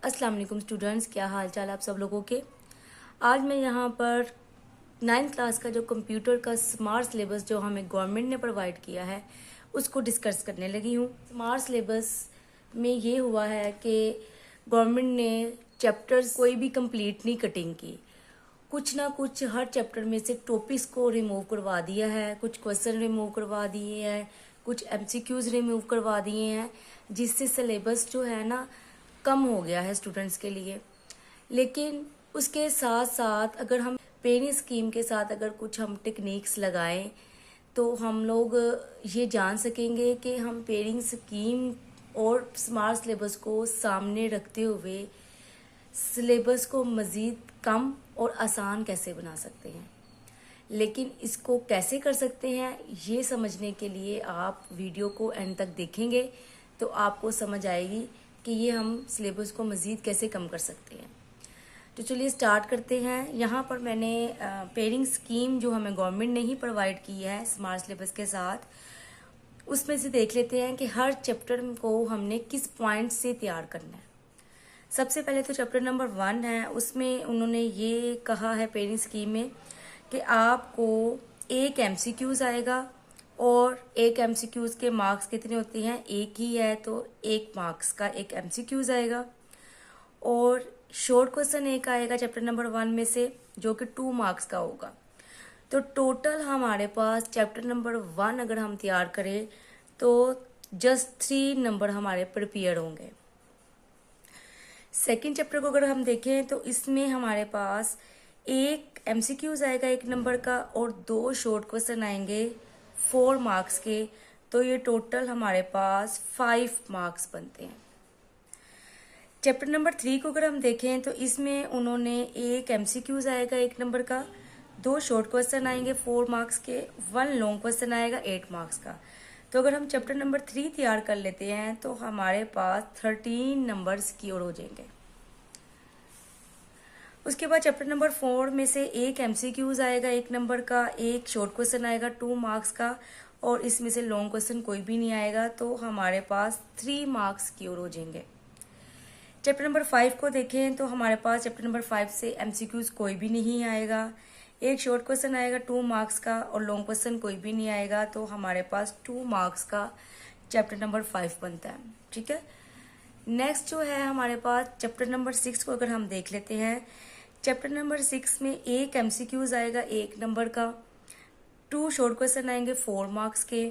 अस्सलाम वालेकुम स्टूडेंट्स, क्या हाल चाल आप सब लोगों के। आज मैं यहाँ पर 9th क्लास का जो कंप्यूटर का स्मार्ट सिलेबस जो हमें गवर्नमेंट ने प्रोवाइड किया है उसको डिस्कस करने लगी हूँ। स्मार्ट सिलेबस में ये हुआ है कि गवर्नमेंट ने चैप्टर्स कोई भी कंप्लीट नहीं कटिंग की, कुछ ना कुछ हर चैप्टर में से टॉपिक्स को रिमूव करवा दिया है, कुछ क्वेश्चन रिमूव करवा दिए हैं, कुछ एमसीक्यूज रिमूव करवा दिए हैं, जिससे सिलेबस जो है ना कम हो गया है स्टूडेंट्स के लिए। लेकिन उसके साथ साथ अगर हम पेनी स्कीम के साथ अगर कुछ हम टेक्निक्स लगाएं तो हम लोग ये जान सकेंगे कि हम पेरिंग स्कीम और स्मार्ट सिलेबस को सामने रखते हुए सिलेबस को मज़ीद कम और आसान कैसे बना सकते हैं। लेकिन इसको कैसे कर सकते हैं ये समझने के लिए आप वीडियो को एंड तक देखेंगे तो आपको समझ आएगी कि ये हम सिलेबस को मज़ीद कैसे कम कर सकते हैं। तो चलिए स्टार्ट करते हैं। यहाँ पर मैंने पेयरिंग स्कीम जो हमें गवर्नमेंट ने ही प्रोवाइड की है स्मार्ट सिलेबस के साथ, उसमें से देख लेते हैं कि हर चैप्टर को हमने किस पॉइंट से तैयार करना है। सबसे पहले तो चैप्टर नंबर 1 है, उसमें उन्होंने ये कहा है पेयरिंग स्कीम में कि आपको एक एमसीक्यूज आएगा और एक एमसीक्यूज के मार्क्स कितने होते हैं, एक ही है तो 1 मार्क्स का एक एमसीक्यूज आएगा और शॉर्ट क्वेश्चन एक आएगा चैप्टर नंबर 1 में से जो कि 2 मार्क्स का होगा। तो टोटल हमारे पास चैप्टर नंबर 1 अगर हम तैयार करें तो जस्ट 3 नंबर हमारे प्रिपेयर होंगे। सेकेंड चैप्टर को अगर हम देखें तो इसमें हमारे पास एक एमसीक्यूज आएगा 1 नंबर का और 2 शॉर्ट क्वेश्चन आएंगे 4 मार्क्स के। तो ये टोटल हमारे पास 5 मार्क्स बनते हैं। चैप्टर नंबर 3 को अगर हम देखें तो इसमें उन्होंने एक एमसीक्यूज आएगा 1 नंबर का, 2 शॉर्ट क्वेश्चन आएंगे 4 मार्क्स के, 1 लॉन्ग क्वेश्चन आएगा 8 मार्क्स का। तो अगर हम चैप्टर नंबर 3 तैयार कर लेते हैं तो हमारे पास 13 नंबर सिक्योर हो जाएंगे। उसके बाद चैप्टर नंबर 4 में से एक एमसीक्यूज आएगा 1 नंबर का, एक शॉर्ट क्वेश्चन आएगा 2 मार्क्स का और इसमें से लॉन्ग क्वेश्चन कोई भी नहीं आएगा। तो हमारे पास 3 मार्क्स सिक्योर हो जाएंगे। चैप्टर नंबर 5 को देखें तो हमारे पास चैप्टर नंबर 5 से एमसीक्यूज कोई भी नहीं आएगा, एक शॉर्ट क्वेश्चन आएगा 2 मार्क्स का और लॉन्ग क्वेश्चन कोई भी नहीं आएगा। तो हमारे पास 2 मार्क्स का चैप्टर नंबर 5 बनता है। ठीक है, नेक्स्ट जो है हमारे पास चैप्टर नंबर 6 को अगर हम देख लेते हैं। चैप्टर नंबर 6 में एक एमसीक्यूज आएगा 1 नंबर का, 2 शॉर्ट क्वेश्चन आएंगे 4 मार्क्स के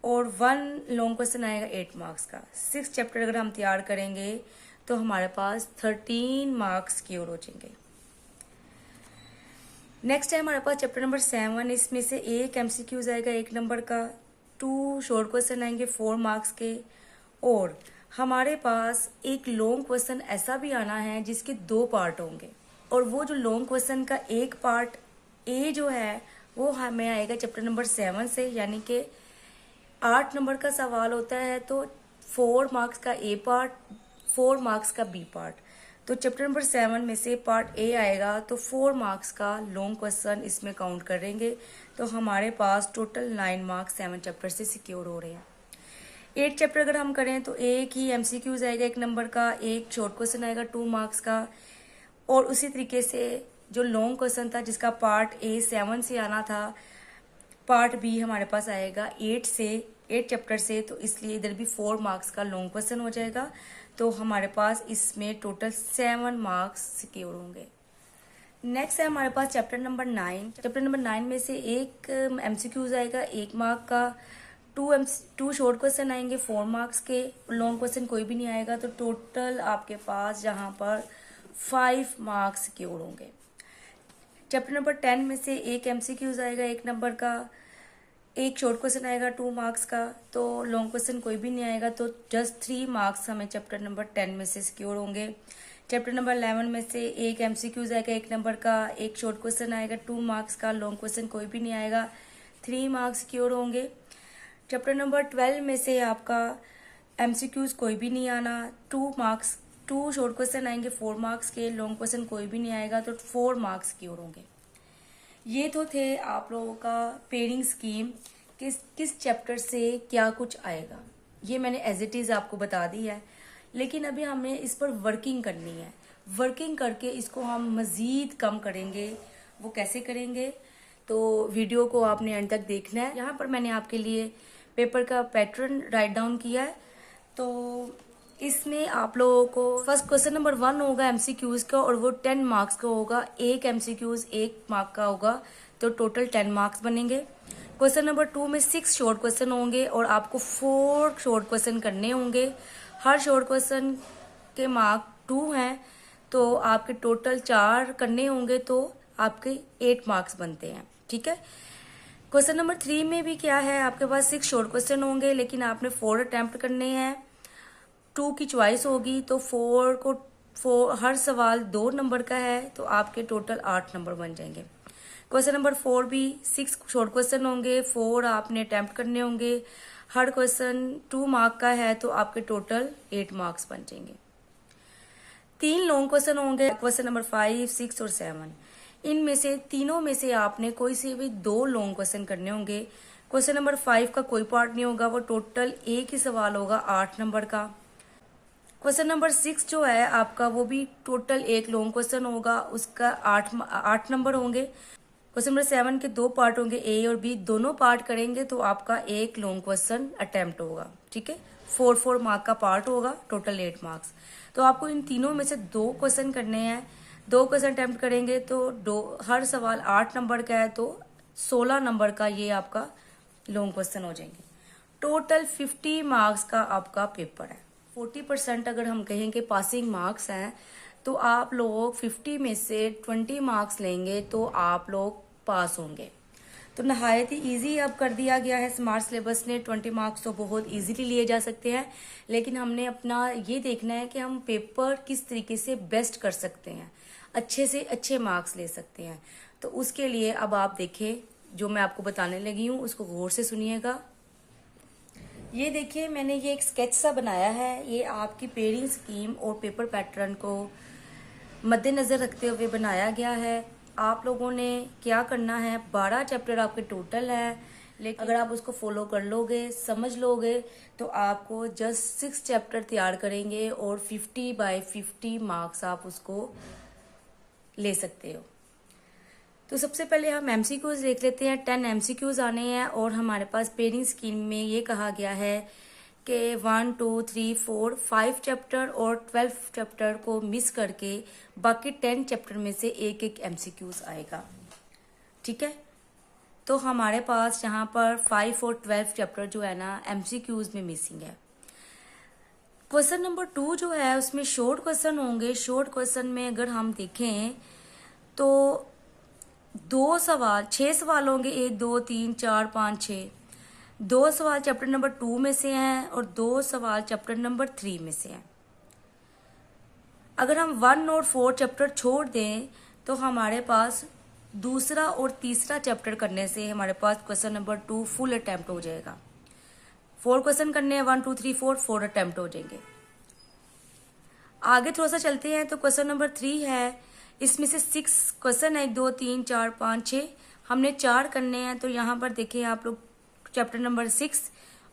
और 1 लॉन्ग क्वेश्चन आएगा 8 मार्क्स का। 6 चैप्टर अगर हम तैयार करेंगे तो हमारे पास 13 मार्क्स सिक्योर हो जाएंगे। नेक्स्ट है हमारे पास चैप्टर नंबर 7, इसमें से एक एमसीक्यूज आएगा 1 नंबर का, 2 शॉर्ट क्वेश्चन आएंगे 4 मार्क्स के और हमारे पास एक लॉन्ग क्वेश्चन ऐसा भी आना है जिसके 2 पार्ट होंगे और वो जो लॉन्ग क्वेश्चन का एक पार्ट ए जो है वो हमें आएगा चैप्टर नंबर 7 से, यानी कि 8 नंबर का सवाल होता है तो 4 मार्क्स का ए पार्ट, 4 मार्क्स का बी पार्ट। तो चैप्टर नंबर 7 में से पार्ट ए आएगा तो 4 मार्क्स का लॉन्ग क्वेश्चन इसमें काउंट करेंगे। तो हमारे पास टोटल 9 मार्क्स 7 चैप्टर से सिक्योर हो रहे हैं। 8 चैप्टर अगर हम करें तो एक ही एमसीक्यूज आएगा 1 नंबर का, एक शॉर्ट क्वेश्चन आएगा 2 मार्क्स का और उसी तरीके से जो लॉन्ग क्वेश्चन था जिसका पार्ट ए 7 से आना था, पार्ट बी हमारे पास आएगा 8 चैप्टर से। तो इसलिए इधर भी 4 मार्क्स का लॉन्ग क्वेश्चन हो जाएगा। तो हमारे पास इसमें टोटल 7 मार्क्स सिक्योर होंगे। नेक्स्ट है हमारे पास चैप्टर नंबर 9। चैप्टर नंबर 9 में से एक एमसीक्यूज आएगा 1 मार्क का, 2 शॉर्ट क्वेश्चन आएंगे 4 मार्क्स के, लॉन्ग क्वेश्चन कोई भी नहीं आएगा। तो टोटल आपके पास यहाँ पर 5 मार्क्स सिक्योर होंगे। चैप्टर नंबर 10 में से एक एमसीक्यूज आएगा 1 नंबर का, एक शॉर्ट क्वेश्चन आएगा 2 मार्क्स का, तो लॉन्ग क्वेश्चन कोई भी नहीं आएगा। तो जस्ट 3 मार्क्स हमें चैप्टर नंबर 10 में से सिक्योर होंगे। चैप्टर नंबर 11 में से एक एमसीक्यूज आएगा 1 नंबर का, एक शॉर्ट क्वेश्चन आएगा 2 मार्क्स का, लॉन्ग क्वेश्चन कोई भी नहीं आएगा, 3 मार्क्स सिक्योर होंगे। चैप्टर नंबर 12 में से आपका एमसीक्यूज कोई भी नहीं आना, 2 शॉर्ट क्वेश्चन आएंगे 4 मार्क्स के, लॉन्ग क्वेश्चन कोई भी नहीं आएगा, तो 4 मार्क्स सिक्योर होंगे। ये तो थे आप लोगों का पेयरिंग स्कीम किस चैप्टर से क्या कुछ आएगा, ये मैंने एज इट इज़ आपको बता दी है। लेकिन अभी हमें इस पर वर्किंग करनी है। वर्किंग करके इसको हम मज़ीद कम करेंगे। वो कैसे करेंगे, तो वीडियो को आपने एंड तक देखना है। यहाँ पर मैंने आपके लिए पेपर का पैटर्न राइट डाउन किया है। तो इसमें आप लोगों को फर्स्ट क्वेश्चन नंबर 1 होगा एमसीक्यूज का, और वो 10 मार्क्स का होगा। एक एमसीक्यूज 1 मार्क का होगा, तो टोटल 10 मार्क्स बनेंगे। क्वेश्चन नंबर 2 में 6 शॉर्ट क्वेश्चन होंगे और आपको 4 शॉर्ट क्वेश्चन करने होंगे। हर शॉर्ट क्वेश्चन के मार्क 2 हैं, तो आपके टोटल 4 करने होंगे, तो आपके 8 मार्क्स बनते हैं। ठीक है। क्वेश्चन नंबर 3 में भी क्या है, आपके पास 6 शॉर्ट क्वेश्चन होंगे, लेकिन आपने 4 अटेम्प्ट करने हैं। 2 की चॉइस होगी, तो 4 हर सवाल 2 नंबर का है, तो आपके टोटल 8 नंबर बन जाएंगे। क्वेश्चन नंबर 4 भी 6 शॉर्ट क्वेश्चन होंगे, 4 आपने अटेम्प्ट करने होंगे। हर क्वेश्चन 2 मार्क का है, तो आपके टोटल 8 मार्क्स बन जाएंगे। 3 लॉन्ग क्वेश्चन होंगे, क्वेश्चन नंबर 5, 6 और 7। इनमें से तीनों में से आपने कोई से भी 2 लॉन्ग क्वेश्चन करने होंगे। क्वेश्चन नंबर 5 का कोई पार्ट नहीं होगा, वो टोटल एक ही सवाल होगा 8 नंबर का। क्वेश्चन नंबर 6 जो है आपका, वो भी टोटल एक लॉन्ग क्वेश्चन होगा, उसका 8 नंबर होंगे। क्वेश्चन नंबर 7 के 2 पार्ट होंगे, ए और बी दोनों पार्ट करेंगे, तो आपका एक लॉन्ग क्वेश्चन अटेम्प्ट होगा। ठीक है। 4 मार्क का पार्ट होगा, टोटल 8 मार्क्स। तो आपको इन तीनों में से 2 क्वेश्चन करने हैं। 2 क्वेश्चन अटेम्प्ट करेंगे, तो हर सवाल 8 नंबर का है, तो 16 नंबर का ये आपका लॉन्ग क्वेश्चन हो जाएंगे। टोटल 50 मार्क्स का आपका पेपर है। 40% अगर हम कहें कि पासिंग मार्क्स हैं, तो आप लोग 50 में से 20 मार्क्स लेंगे, तो आप लोग पास होंगे। तो नहायत ही इजी अब कर दिया गया है स्मार्ट सिलेबस ने। 20 मार्क्स तो बहुत इजीली लिए जा सकते हैं, लेकिन हमने अपना ये देखना है कि हम पेपर किस तरीके से बेस्ट कर सकते हैं, अच्छे से अच्छे मार्क्स ले सकते हैं। तो उसके लिए अब आप देखें, जो मैं आपको बताने लगी हूँ उसको गौर से सुनिएगा। ये देखिए, मैंने ये एक स्केच सा बनाया है। ये आपकी पेयरिंग स्कीम और पेपर पैटर्न को मद्देनजर रखते हुए बनाया गया है। आप लोगों ने क्या करना है, 12 चैप्टर आपके टोटल है, लेकिन अगर आप उसको फॉलो कर लोगे, समझ लोगे, तो आपको जस्ट 6 चैप्टर तैयार करेंगे और 50/50 मार्क्स आप उसको ले सकते हो। तो सबसे पहले हम एमसीक्यूज देख लेते हैं। 10 एमसीक्यूज आने हैं, और हमारे पास पेयरिंग स्कीम में ये कहा गया है कि 1, 2, 3, 4, 5 चैप्टर और 12 चैप्टर को मिस करके बाकी 10 चैप्टर में से एक एक एमसीक्यूज आएगा। ठीक है। तो हमारे पास यहाँ पर 5 और 12 चैप्टर जो है ना, एमसीक्यूज में मिसिंग है। क्वेश्चन नंबर 2 जो है, उसमें शॉर्ट क्वेश्चन होंगे। शॉर्ट क्वेश्चन में अगर हम देखें, तो 6 सवाल होंगे, 1, 2, 3, 4, 5, 6। 2 सवाल चैप्टर नंबर 2 में से हैं, और 2 सवाल चैप्टर नंबर 3 में से हैं। अगर हम 1 और 4 चैप्टर छोड़ दें, तो हमारे पास दूसरा और तीसरा चैप्टर करने से हमारे पास क्वेश्चन नंबर 2 फुल अटेम्प्ट हो जाएगा। 4 क्वेश्चन करने हैं, 1, 2, 3, 4 अटेम्प्ट हो जाएंगे। आगे थोड़ा सा चलते हैं, तो क्वेश्चन नंबर 3 है। इसमें से 6 क्वेश्चन है, 1, 2, 3, 4, 5, 6। हमने 4 करने हैं, तो यहाँ पर देखिए आप लोग चैप्टर नंबर 6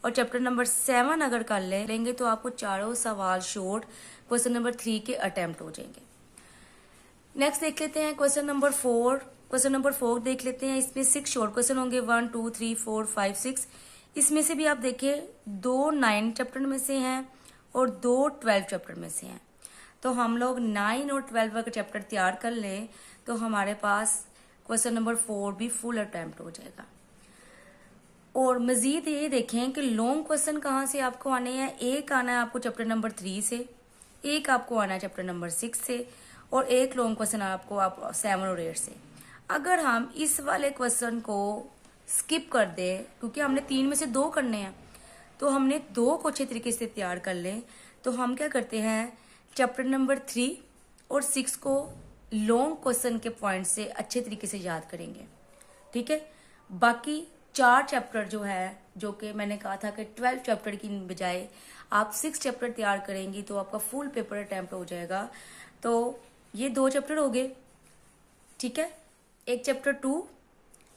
और चैप्टर नंबर 7 अगर कर लेंगे, तो आपको चारों सवाल शॉर्ट क्वेश्चन नंबर 3 के अटेम्प्ट हो जाएंगे। नेक्स्ट देख लेते हैं क्वेश्चन नंबर 4। क्वेश्चन नंबर 4 देख लेते हैं। इसमें 6 शॉर्ट क्वेश्चन होंगे, 1, 2, 3, 4, 5, 6। इसमें से भी आप देखिए 2 9 चैप्टर में से हैं और 2 12 चैप्टर में से हैं। तो हम लोग 9 और 12 का चैप्टर तैयार कर लें, तो हमारे पास क्वेश्चन नंबर 4 भी फुल अटेम्प्ट हो जाएगा। और मजीद ये देखें कि लॉन्ग क्वेश्चन कहाँ से आपको आने हैं। एक आना है आपको चैप्टर नंबर 3 से, एक आपको आना है चैप्टर नंबर 6 से, और एक लॉन्ग क्वेश्चन आपको 7 और 8 से। अगर हम इस वाले क्वेश्चन को स्किप कर दें, क्योंकि हमने 3 में से 2 करने हैं, तो हमने 2 को अच्छे तरीके से तैयार कर लें, तो हम क्या करते हैं, चैप्टर नंबर 3 और 6 को लॉन्ग क्वेश्चन के पॉइंट से अच्छे तरीके से याद करेंगे। ठीक है। बाकी 4 चैप्टर जो है, जो कि मैंने कहा था कि 12 चैप्टर की बजाय आप 6 चैप्टर तैयार करेंगी, तो आपका फुल पेपर अटेम्प्ट हो जाएगा। तो ये 2 चैप्टर हो गए। ठीक है। एक चैप्टर 2,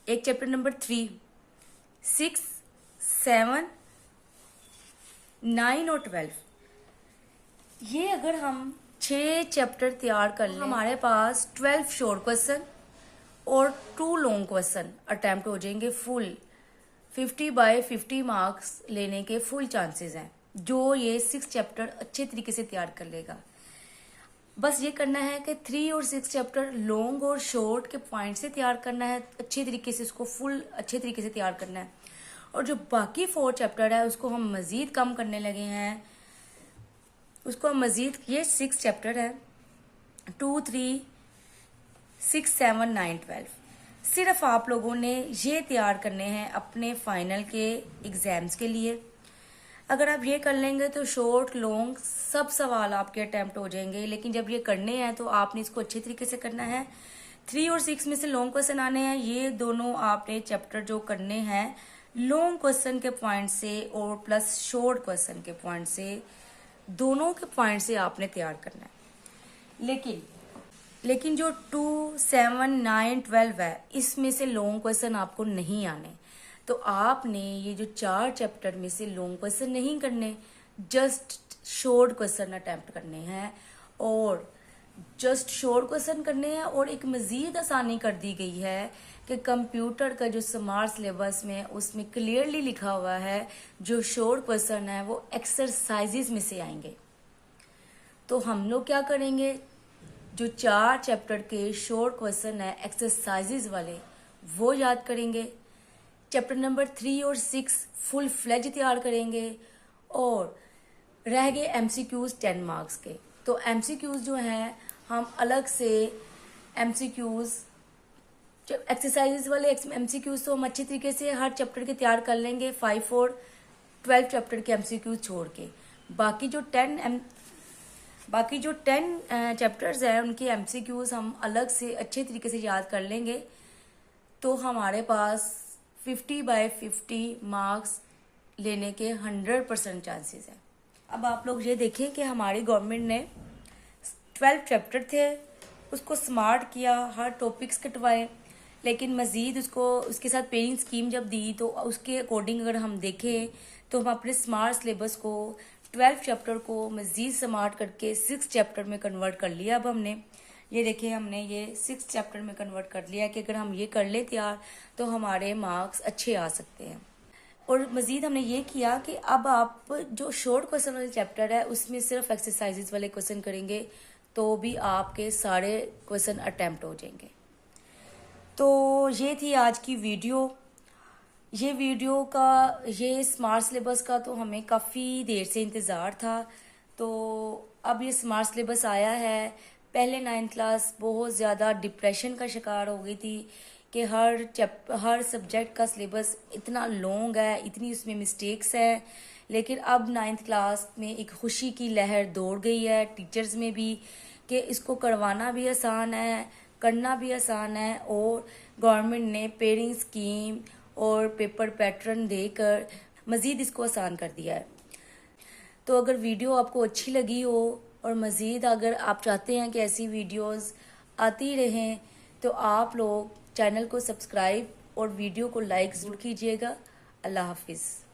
एक चैप्टर नंबर 3, 6, 7, 9 और 12। ये अगर हम 6 चैप्टर तैयार कर लें, हमारे पास 12 शॉर्ट क्वेश्चन और 2 लॉन्ग क्वेश्चन अटेम्प्ट हो जाएंगे। फुल 50 बाय 50 मार्क्स लेने के फुल चांसेस हैं, जो ये 6 चैप्टर अच्छे तरीके से तैयार कर लेगा। बस ये करना है कि 3 और 6 चैप्टर लॉन्ग और शॉर्ट के पॉइंट से तैयार करना है, अच्छे तरीके से इसको फुल अच्छे तरीके से तैयार करना है। और जो बाकी 4 चैप्टर है उसको हम मजीद कम करने लगे हैं, उसको हम मजीद, ये 6 चैप्टर है 2, 3, 6, 7, 9, 12। सिर्फ आप लोगों ने ये तैयार करने हैं अपने फाइनल के एग्जाम्स के लिए। अगर आप ये कर लेंगे तो शॉर्ट लॉन्ग सब सवाल आपके अटेम्प्ट हो जाएंगे। लेकिन जब ये करने हैं तो आपने इसको अच्छे तरीके से करना है। 3 और 6 में से लॉन्ग क्वेश्चन आने हैं, ये दोनों आपने चैप्टर जो करने हैं लॉन्ग क्वेश्चन के पॉइंट से और प्लस शॉर्ट क्वेश्चन के पॉइंट से, दोनों के पॉइंट से आपने तैयार करना है। लेकिन जो 2, 7, 9, 12 है, इसमें से लॉन्ग क्वेश्चन आपको नहीं आने। तो आपने ये जो 4 चैप्टर में से लॉन्ग क्वेश्चन नहीं करने, जस्ट शॉर्ट क्वेश्चन अटेम्प्ट करने हैं और जस्ट शॉर्ट क्वेश्चन करने हैं। और एक मजीद आसानी कर दी गई है कि कंप्यूटर का जो स्मार्ट सिलेबस में उसमें क्लियरली लिखा हुआ है जो शॉर्ट क्वेश्चन है वो एक्सरसाइजेस में से आएंगे। तो हम लोग क्या करेंगे, जो 4 चैप्टर के शॉर्ट क्वेश्चन है एक्सरसाइजेस वाले वो याद करेंगे। चैप्टर नंबर 3 और 6 फुल फ्लेज तैयार करेंगे और रह गए एमसीक्यूज 10 मार्क्स के। तो एमसीक्यूज जो हैं हम अलग से एमसीक्यूज एक्सरसाइजेस वाले एमसीक्यूज तो हम अच्छे तरीके से हर चैप्टर के तैयार कर लेंगे 5 और 12 चैप्टर के एमसीक्यूज छोड़ के। बाकी जो 10 चैप्टर्स हैं उनके एमसीक्यूज हम अलग से अच्छे तरीके से याद कर लेंगे। तो हमारे पास 50 बाय 50 मार्क्स लेने के 100% चांसेस हैं। अब आप लोग ये देखें कि हमारी गवर्नमेंट ने 12 चैप्टर थे उसको स्मार्ट किया, हर टॉपिक्स कटवाए, लेकिन मज़ीद उसके साथ पेइंग स्कीम जब दी तो उसके अकॉर्डिंग अगर हम देखें तो हम अपने स्मार्ट सिलेबस को 12 चैप्टर को मज़ीद स्मार्ट करके 6 चैप्टर में कन्वर्ट कर लिया। अब हमने ये देखें, हमने ये 6 चैप्टर में कन्वर्ट कर लिया कि अगर हम ये कर ले तैयार तो हमारे मार्क्स अच्छे आ सकते हैं। और मज़ीद हमने ये किया कि अब आप जो शॉर्ट क्वेश्चन वाले चैप्टर है उसमें सिर्फ एक्सरसाइजेज वाले क्वेश्चन करेंगे तो भी आपके सारे क्वेश्चन अटेम्प्ट हो जाएंगे। तो ये थी आज की वीडियो। ये स्मार्ट सिलेबस का तो हमें काफ़ी देर से इंतज़ार था। तो अब ये स्मार्ट सिलेबस आया है। पहले 9th क्लास बहुत ज़्यादा डिप्रेशन का शिकार हो गई थी कि हर सब्जेक्ट का सिलेबस इतना लॉन्ग है, इतनी उसमें मिस्टेक्स है। लेकिन अब 9th क्लास में एक खुशी की लहर दौड़ गई है टीचर्स में भी कि इसको करवाना भी आसान है, करना भी आसान है। और गवर्नमेंट ने पेयरिंग स्कीम और पेपर पैटर्न देकर मज़ीद इसको आसान कर दिया है। तो अगर वीडियो आपको अच्छी लगी हो और मज़ीद अगर आप चाहते हैं कि ऐसी वीडियोस आती रहें तो आप लोग चैनल को सब्सक्राइब और वीडियो को लाइक ज़रूर कीजिएगा। अल्लाह हाफिज़।